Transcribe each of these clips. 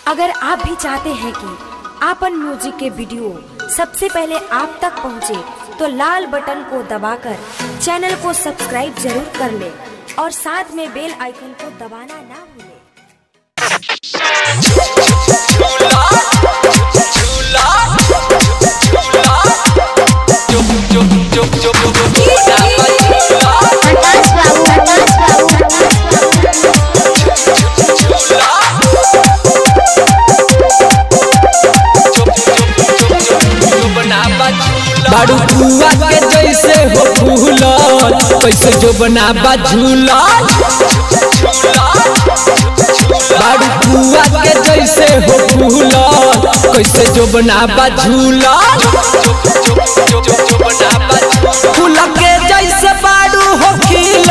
अगर आप भी चाहते हैं कि आपन म्यूजिक के वीडियो सबसे पहले आप तक पहुंचे, तो लाल बटन को दबाकर चैनल को सब्सक्राइब जरूर कर ले और साथ में बेल आइकन को दबाना ना भूलें। बाड़ू कुआ के जैसे हो फूलल, कैसे जो बनाबा झूलल। बाड़ू कुआ के जैसे हो फूलल, कैसे जो बनाबा झूलल। फूल के जैसे बाड़ू हो खिलल,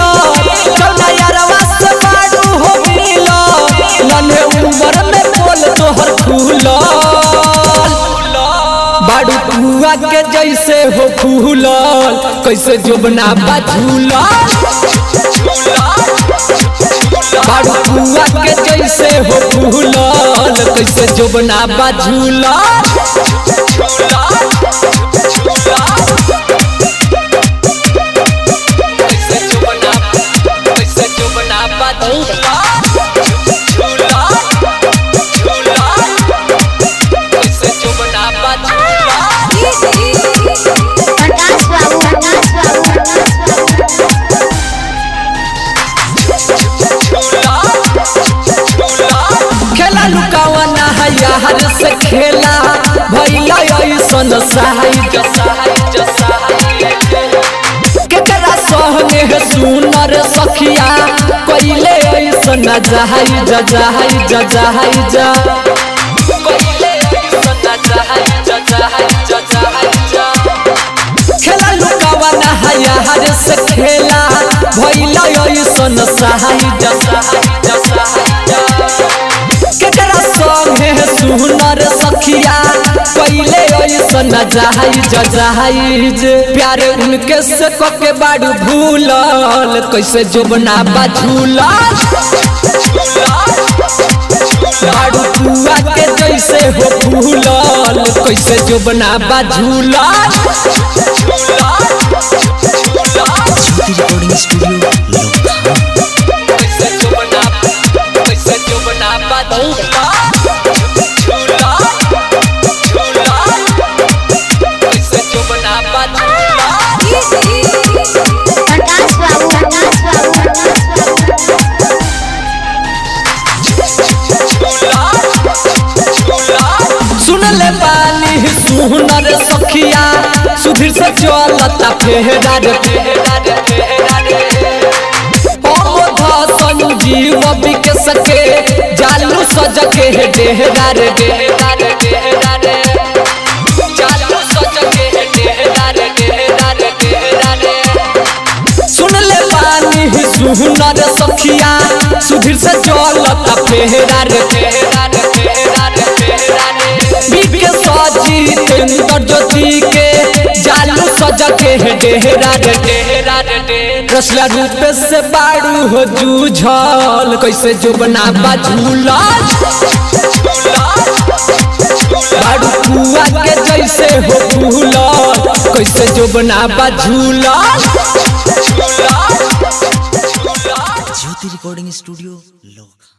जौना यारवा से बाड़ू हो मिलल। नन्हे उम्र में बोल तोहर फूलल। बाड़ू कुआ के जैसे हो फूलल, कैसे जो बनाबा झूलल। बाड़ू कुआ के जैसे हो फूलल, कैसे जो बनाबा झूलल। खेला लुकावना है यार से खेला भैया ऐसन साहिज। केकरा सहने सुनर सखिया कैले ऐसन जहाइज जहाइज जहाइज। खेला लुकावना है यार से खेला भैया ऐसन साहिज साहिज साहिज। केकरा संगे सुनर सखिया कैले ऐसन जहाइज जहाइज। प्यारे उनके से के बाड़ू भूलल, कैसे जो बनाबा झूलल। बाड़ू कुआ के जैसे हो फूलल, कैसे जो बनाबा झूलल। रिकॉर्डिंग स्टूडियो सुनले पानी सुनर सखिया सुधीर से चलता फेरा रे फेरा रे फेरा रे। संजीव बिके सके जालू सज के डेहरा रे डेहरा रे डेहरा रे। जालू सज के डेहरा रे डेहरा रे डेहरा रे। सुनले पानी सुनर सखिया सुधीर से चलता फेरा रे फेरा रे फेरा रे फेरा रे। बिके सजी तेंदर ज्योति के जालू सज के डेहरा रे डेहरा रे डेहरा। रसला रूप से बाड़ू हो जूझल, कैसे जो बनाबा झूलल। बाड़ू कुआ के जैसे हो फूलल, कैसे जो बनाबा झूलल। ज्योति रिकॉर्डिंग स्टूडियो लोग।